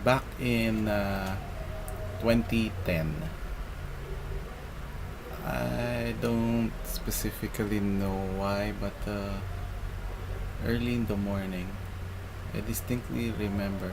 back in 2010. I don't specifically know why, but early in the morning, I distinctly remember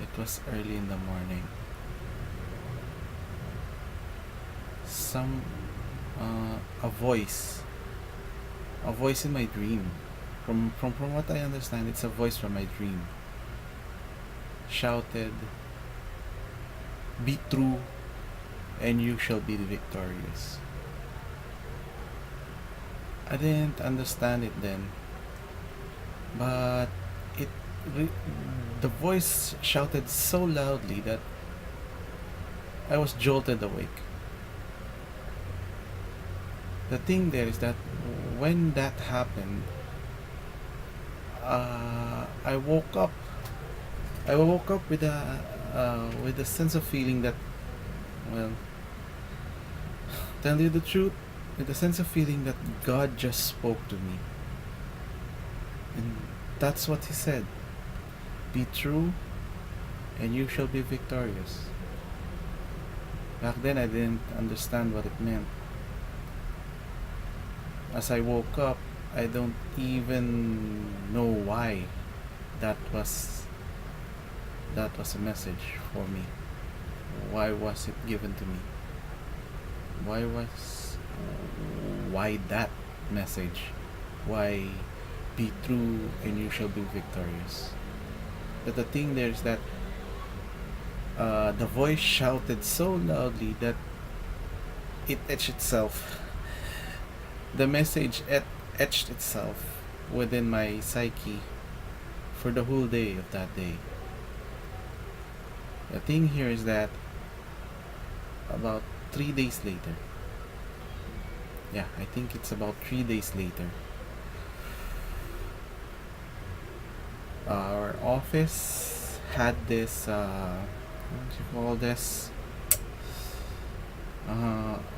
it was early in the morning. Some a voice in my dream. From what I understand, it's a voice from my dream. Shouted, "Be true, and you shall be victorious." I didn't understand it then, but it re- the voice shouted so loudly that I was jolted awake. The thing there is that when that happened, I woke up. I woke up with a sense of feeling that, well, tell you the truth, with a sense of feeling that God just spoke to me, and that's what He said: "Be true, and you shall be victorious." Back then, I didn't understand what it meant. As I woke up, I don't even know why that was a message for me. Why was it given to me? Why was why that message? Why be true and you shall be victorious? But the thing there is that the voice shouted so loudly that it etched itself. The message etched itself within my psyche for the whole day of that day. The thing here is that about 3 days later, yeah, I think it's about 3 days later, our office had this, what do you call this?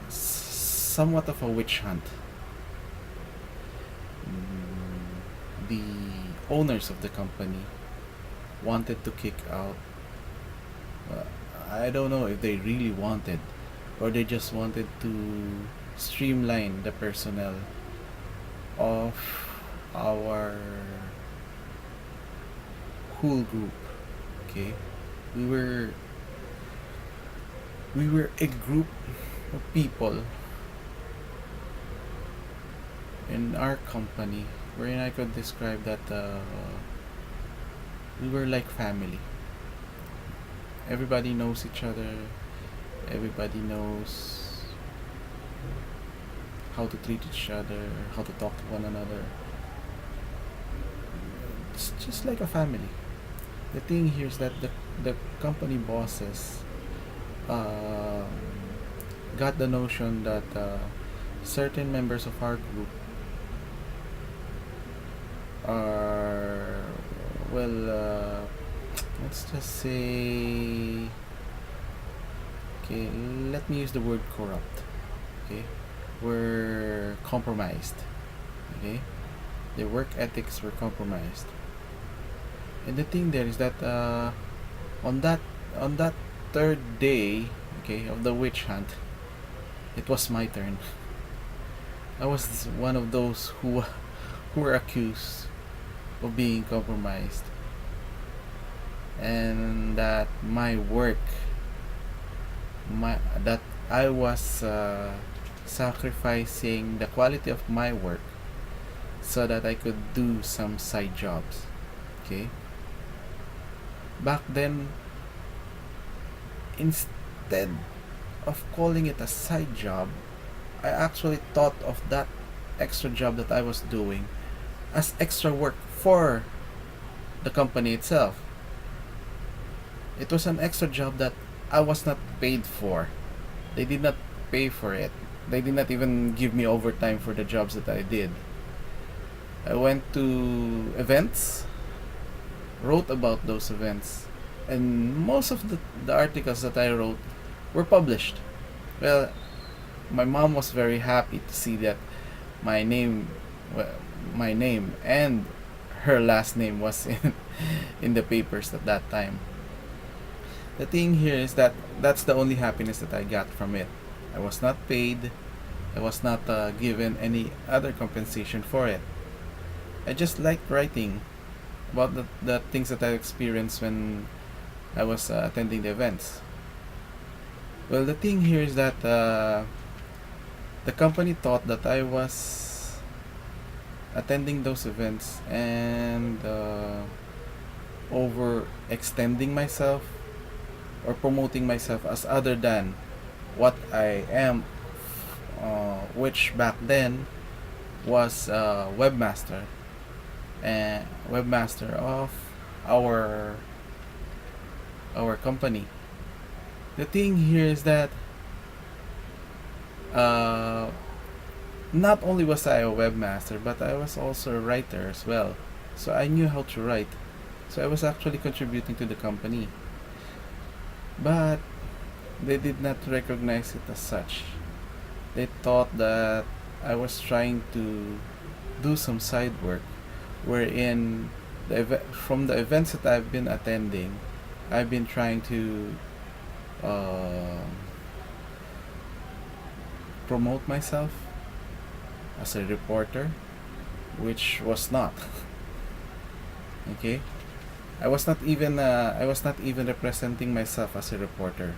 Somewhat of a witch hunt. The owners of the company wanted to kick out. I don't know if they really wanted, or they just wanted to streamline the personnel of our whole group. Okay, we were a group of people in our company wherein I could describe that we were like family. Everybody knows each other. Everybody knows how to treat each other, how to talk to one another. It's just like a family. The thing here is that the company bosses uh, got the notion that certain members of our group are, well, let's just say, okay, let me use the word corrupt. Okay, were compromised. Okay, their work ethics were compromised. And the thing there is that on that on that third day, okay, of the witch hunt, it was my turn. I was one of those who were accused of being compromised, and that my work, that I was sacrificing the quality of my work so that I could do some side jobs. Okay, back then, instead of calling it a side job, I actually thought of that extra job that I was doing as extra work for the company itself. It was an extra job that I was not paid for. They did not pay for it. They did not even give me overtime for the jobs that I did. I went to events, wrote about those events, and most of the articles that I wrote were published. Well, my mom was very happy to see that my name, well, my name and her last name was in the papers at that time. The thing here is that that's the only happiness that I got from it. I was not paid. I was not given any other compensation for it. I just liked writing about the things that I experienced when I was attending the events. Well, the thing here is that the company thought that I was attending those events and overextending myself or promoting myself as other than what I am, which back then was webmaster and webmaster of our our company. The thing here is that uh, not only was I a webmaster, but I was also a writer as well. So I knew how to write. So I was actually contributing to the company. But they did not recognize it as such. They thought that I was trying to do some side work, wherein from the events that I've been attending, I've been trying to uh, promote myself as a reporter, which was not. Okay, I was not even representing myself as a reporter.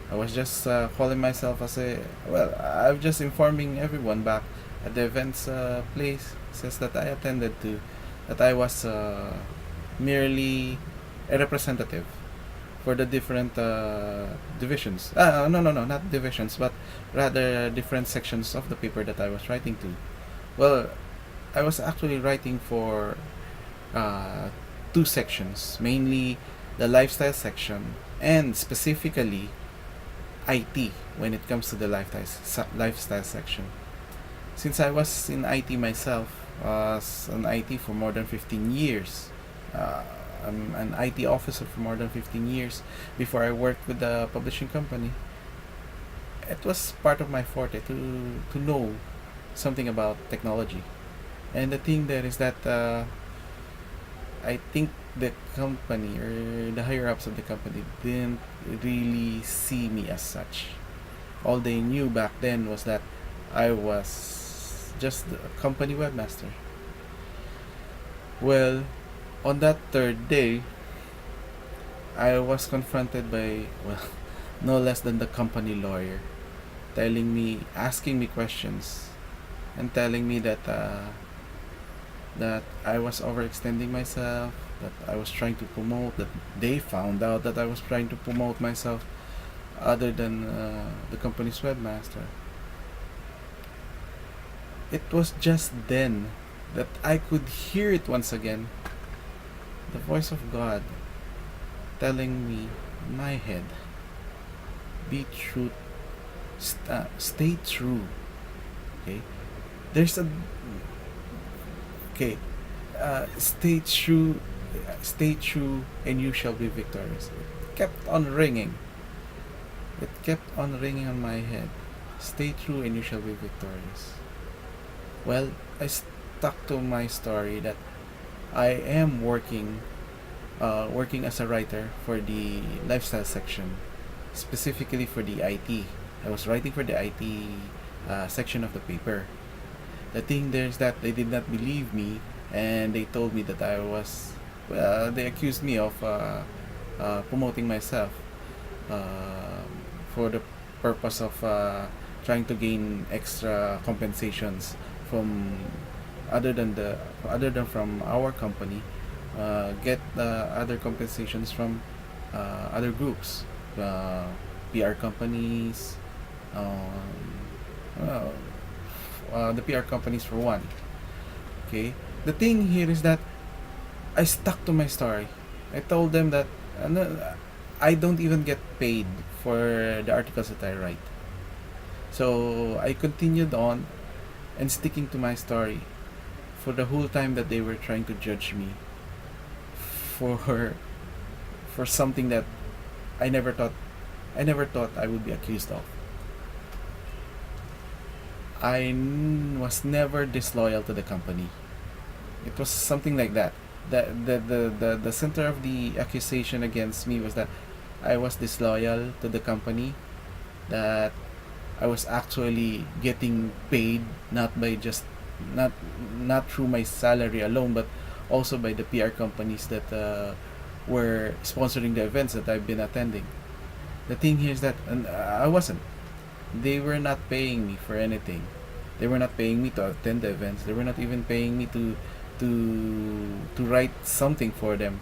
I was just calling myself as a, well, I'm just informing everyone back at the events places that I attended to that I was merely a representative for the different divisions. No, not divisions, but rather different sections of the paper that I was writing to. Well, I was actually writing for uh, two sections, mainly the lifestyle section and specifically IT when it comes to the lifestyle section. Since I was in IT myself, was an IT for more than 15 years. Uh, I'm an IT officer for more than 15 years before I worked with the publishing company. It was part of my forte to know something about technology. And the thing there is that I think the company or the higher ups of the company didn't really see me as such. All they knew back then was that I was just a company webmaster. Well, on that third day, I was confronted by, well, no less than the company lawyer, asking me questions, and telling me that I was overextending myself, that I was trying to promote, that they found out that I was trying to promote myself other than the company's webmaster. It was just then that I could hear it once again, the voice of God telling me in my head, be true, stay true. Okay, there's a okay, stay true, and you shall be victorious. It kept on ringing. It kept on ringing on my head. Stay true, and you shall be victorious. Well, I stuck to my story that I am working as a writer for the lifestyle section, specifically for the IT. I was writing for the IT section of the paper. The thing there is that they did not believe me, and they told me that I was, well, they accused me of promoting myself uh, for the purpose of trying to gain extra compensations from other than from our company, get other compensations from other groups, uh, PR companies, well, the PR companies for one. Okay, the thing here is that I stuck to my story. I told them that I don't even get paid for the articles that I write. So I continued on and sticking to my story for the whole time that they were trying to judge me for for something that I never thought I never thought I would be accused of. Was never disloyal to the company. It was something like that. The center of the accusation against me was that I was disloyal to the company, that I was actually getting paid not by just not not through my salary alone, but also by the PR companies that were sponsoring the events that I've been attending. The thing here is that I wasn't. They were not paying me for anything. They were not paying me to attend the events. They were not even paying me to write something for them.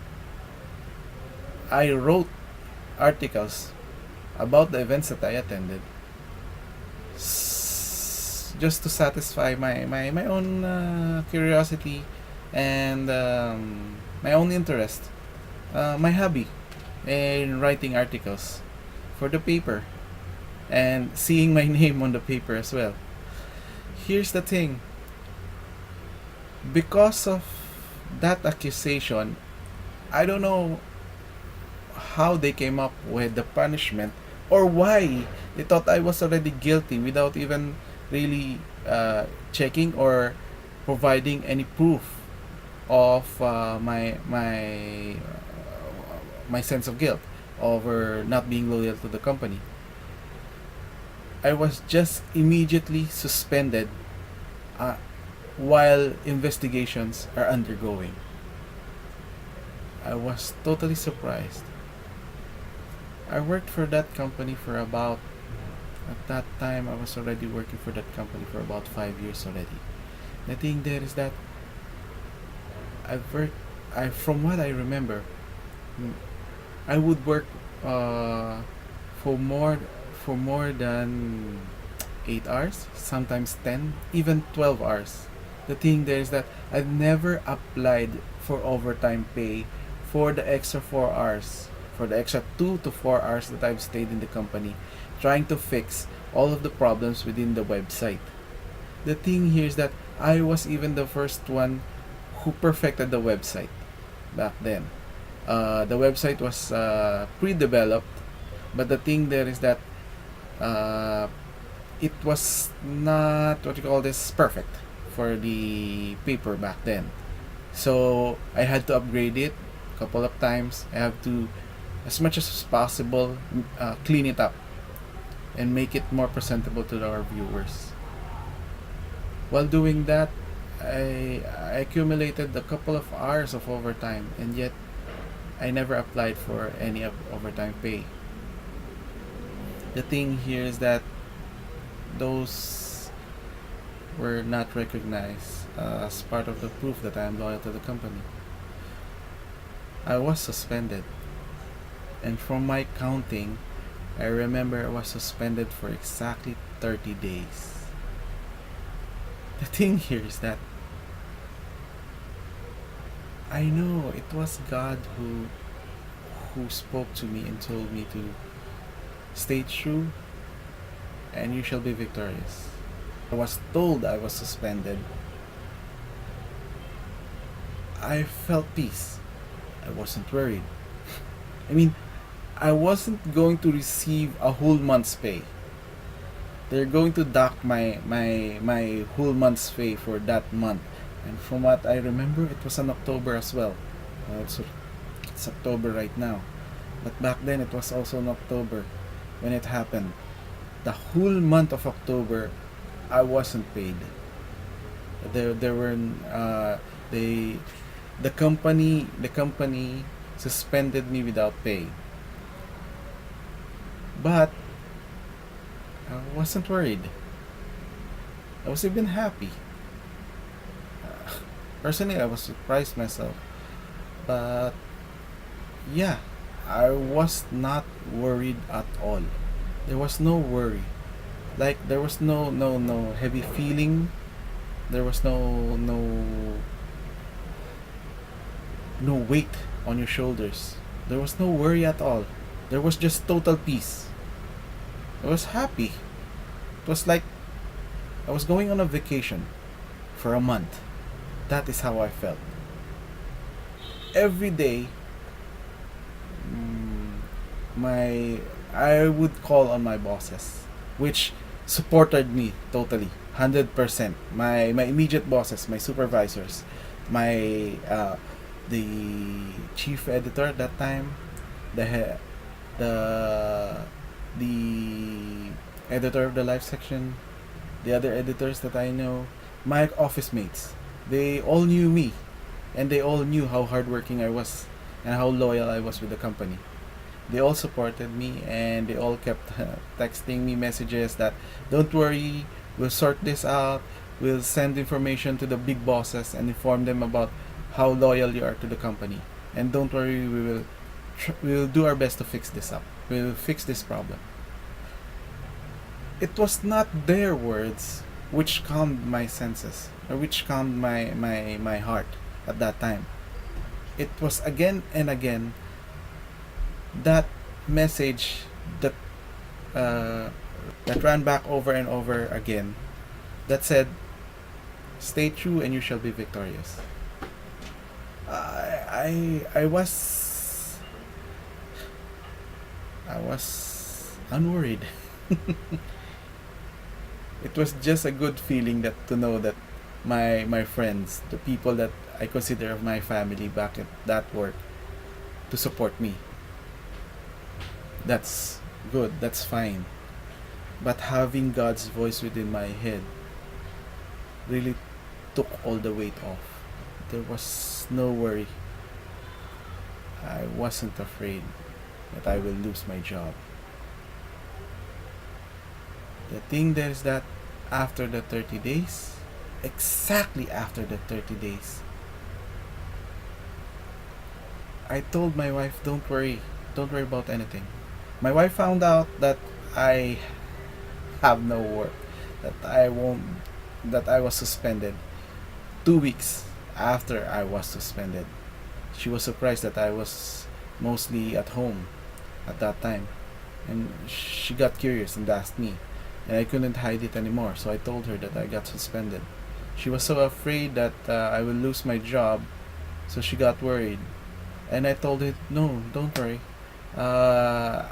I wrote articles about the events that I attended, just to satisfy my own curiosity and my own interest, my hobby in writing articles for the paper and seeing my name on the paper as well. Here's the thing, because of that accusation, I don't know how they came up with the punishment, or why they thought I was already guilty without even really checking or providing any proof of my sense of guilt over not being loyal to the company. I was just immediately suspended uh, while investigations are undergoing. I was totally surprised. I worked for that company for about, at that time I was already working for that company for about 5 years already. The thing there is that I've worked, from what I remember, I would work uh, for more than 8 hours, sometimes 10, even 12 hours. The thing there is that I've never applied for overtime pay for the extra 4 hours, for the extra 2 to 4 hours that I've stayed in the company, trying to fix all of the problems within the website. The thing here is that I was even the first one who perfected the website back then. The website was pre-developed, but the thing there is that uh, it was not, what you call this, perfect for the paper back then. So I had to upgrade it a couple of times. I have to, as much as possible, clean it up and make it more presentable to our viewers. While doing that, I accumulated a couple of hours of overtime, and yet I never applied for any overtime pay. The thing here is that those were not recognized as part of the proof that I am loyal to the company. I was suspended, and from my counting, I remember I was suspended for exactly 30 days. The thing here is that I know it was God who spoke to me and told me to stay true and you shall be victorious. I was told I was suspended. I felt peace. I wasn't worried. I mean, I wasn't going to receive a whole month's pay. They're going to dock my whole month's pay for that month. And from what I remember, it was in October as well. It's October right now. But back then, it was also in October when it happened. The whole month of October, I wasn't paid. There were the company suspended me without pay. But I wasn't worried. I was even happy. Personally, I was surprised myself. But yeah, I was not worried at all. There was no worry. Like there was no heavy feeling. There was no weight on your shoulders. There was no worry at all. There was just total peace. I was happy. It was like I was going on a vacation for a month. That is how I felt. Every day, my I would call on my bosses, which supported me totally, 100%. My immediate bosses, my supervisors, my the chief editor at that time, the the the editor of the live section, the other editors that I know, my office mates, they all knew me, and they all knew how hardworking I was and how loyal I was with the company. They all supported me, and they all kept texting me messages that, don't worry, we'll sort this out, we'll send information to the big bosses and inform them about how loyal you are to the company, and don't worry, we will do our best to fix this up, we'll fix this problem. It was not their words which calmed my senses, or which calmed my heart at that time. It was again and again that message that uh, that ran back over and over again, that said, "Stay true, and you shall be victorious." I was unworried. It was just a good feeling that to know that my friends, the people that I consider of my family back at that work, to support me. That's good. That's fine. But having God's voice within my head really took all the weight off. There was no worry. I wasn't afraid that I will lose my job. The thing there is that after the 30 days, exactly after the 30 days, I told my wife, don't worry about anything. My wife found out that I have no work, that I won't, that I was suspended 2 weeks after I was suspended. She was surprised that I was mostly at home at that time, and she got curious and asked me, and I couldn't hide it anymore, so I told her that I got suspended. She was so afraid that I will lose my job, so she got worried, and I told her, no, don't worry. I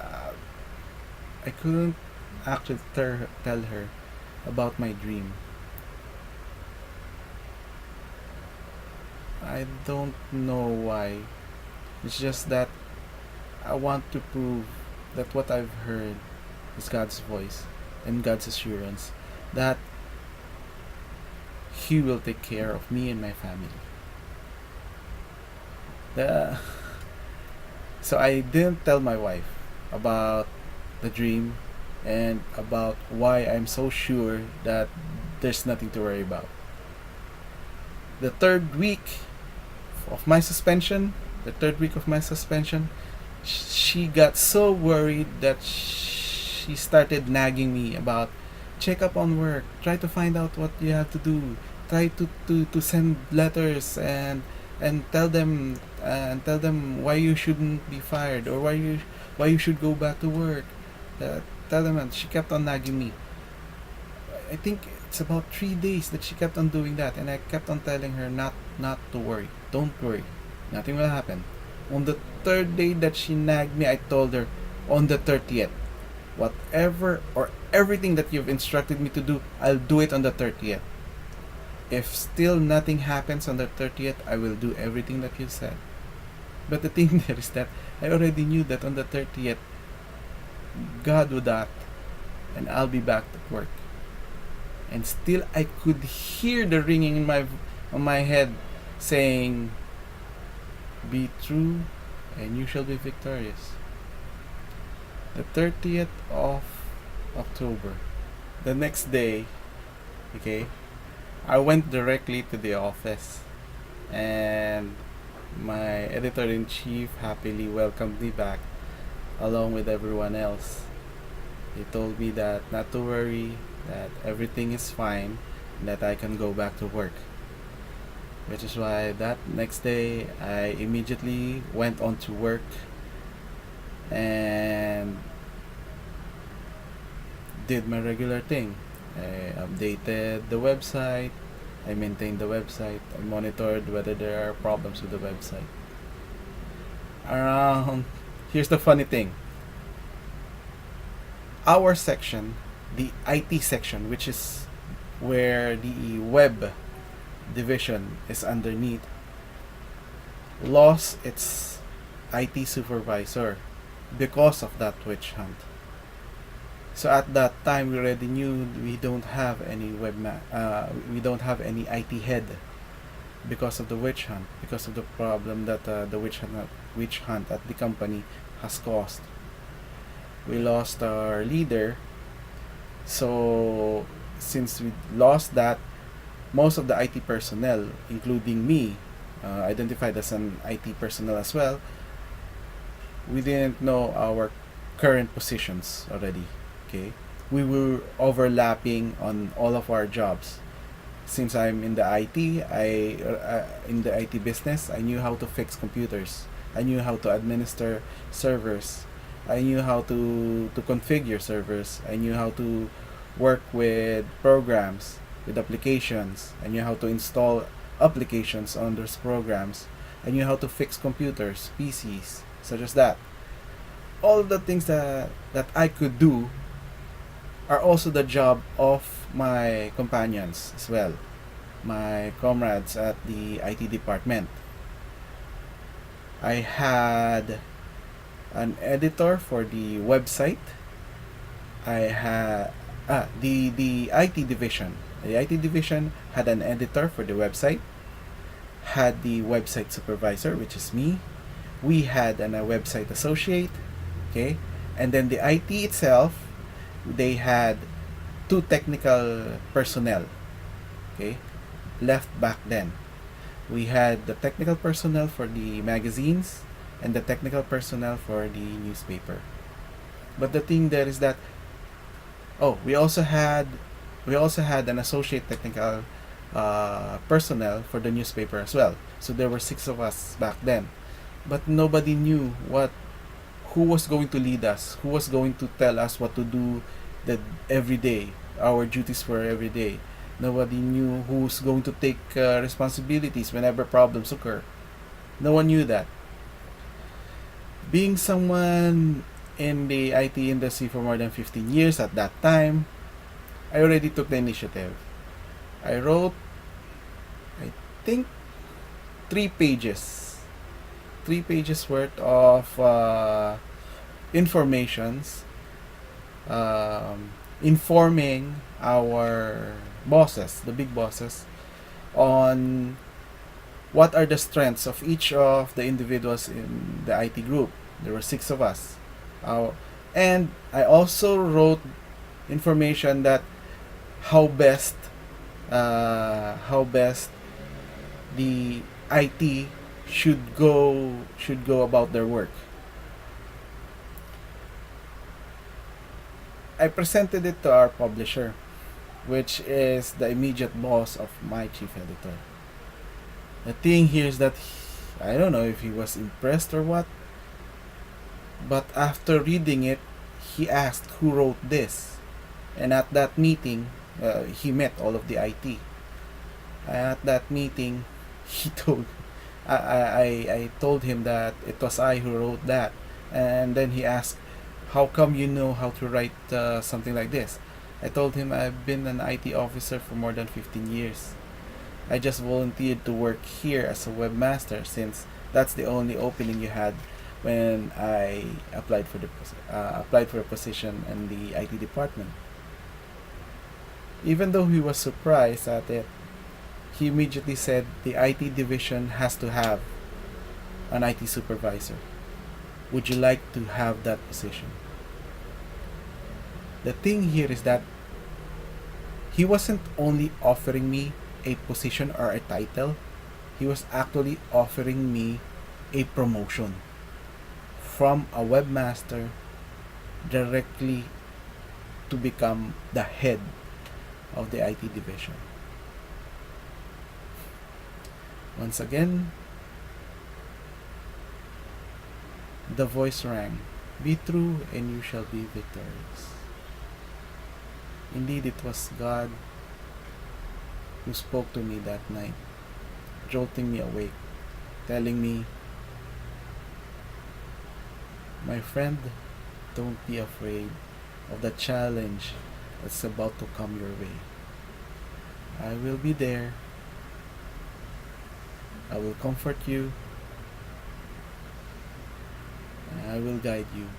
couldn't actually tell her about my dream. I don't know why. It's just that I want to prove that what I've heard is God's voice and God's assurance that He will take care of me and my family. The, so I didn't tell my wife about the dream and about why I'm so sure that there's nothing to worry about. The third week of my suspension, the third week of my suspension, she got so worried that she started nagging me about, check up on work, try to find out what you have to do, try to send letters and tell them why you shouldn't be fired, or why you should go back to work. Tell them. And she kept on nagging me. I think it's about 3 days that she kept on doing that, and I kept on telling her not to worry. Don't worry, nothing will happen. On the third day that she nagged me, I told her, on the 30th, whatever or everything that you've instructed me to do, I'll do it on the 30th. If still nothing happens on the 30th, I will do everything that you said. But the thing there is that I already knew that on the 30th, God would act, and I'll be back at work. And still I could hear the ringing in on my head saying, be true and you shall be victorious. The 30th of October, the next day, okay, I went directly to the office, and my editor-in-chief happily welcomed me back along with everyone else. He told me that not to worry, that everything is fine, and that I can go back to work. Which is why that next day I immediately went on to work and did my regular thing. I updated the website, I maintained the website, I monitored whether there are problems with the website. Here's the funny thing. Our section, the IT section, which is where the web division is underneath, lost its IT supervisor. because of that witch hunt. So at that time, we already knew we don't have any we don't have any IT head because of the witch hunt, because of the problem that the witch hunt at the company has caused. We lost our leader, so since we lost that, most of the IT personnel, including me, identified as an IT personnel as well, we didn't know our current positions already. Okay, we were overlapping on all of our jobs. Since I'm in the IT, in the IT business, I knew how to fix computers. I knew how to administer servers. I knew how to configure servers. I knew how to work with programs, with applications. I knew how to install applications on those programs. I knew how to fix computers, PCs, such as that. All of the things that I could do are also the job of my companions as well, my comrades at the IT department. I had an editor for the website. I had the IT division. The IT division had an editor for the website, had the website supervisor, which is me. We had a website associate, okay, and then the IT itself, they had two technical personnel, okay, left back then. We had the technical personnel for the magazines and the technical personnel for the newspaper. But the thing there is that we also had an associate technical personnel for the newspaper as well. So there were 6 of us back then, but nobody knew who was going to lead us, who was going to tell us what to do that every day, our duties for every day. Nobody knew who's going to take responsibilities whenever problems occur. No one knew that. Being someone in the IT industry for more than 15 years at that time, I already took the initiative. I wrote, I think, 3 pages. 3 pages worth of informations informing our bosses, the big bosses, on what are the strengths of each of the individuals in the IT group. There were 6 of us. And I also wrote information that how best the IT should go about their work. I presented it to our publisher, which is the immediate boss of my chief editor. The thing here is that I don't know if he was impressed or what, but after reading it, he asked who wrote this. And at that meeting, he met all of the IT. At that meeting, he told I told him that it was I who wrote that, and then he asked, "How come you know how to write something like this?" I told him I've been an IT officer for more than 15 years. I just volunteered to work here as a webmaster since that's the only opening you had when I applied for a position in the IT department. Even though he was surprised at it, he immediately said the IT division has to have an IT supervisor. Would you like to have that position? The thing here is that he wasn't only offering me a position or a title, he was actually offering me a promotion from a webmaster directly to become the head of the IT division. Once again, the voice rang, "Be true and you shall be victorious." Indeed, it was God who spoke to me that night, jolting me awake, telling me, "My friend, don't be afraid of the challenge that's about to come your way. I will be there. I will comfort you. I I will guide you.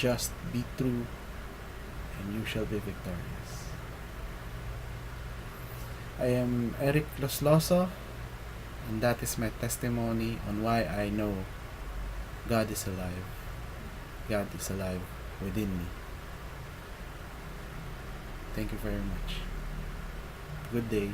Just be true, and you shall be victorious. I am Eric Losloso, and that is my testimony on why I know God is alive. God is alive within me. Thank you very much. Good day.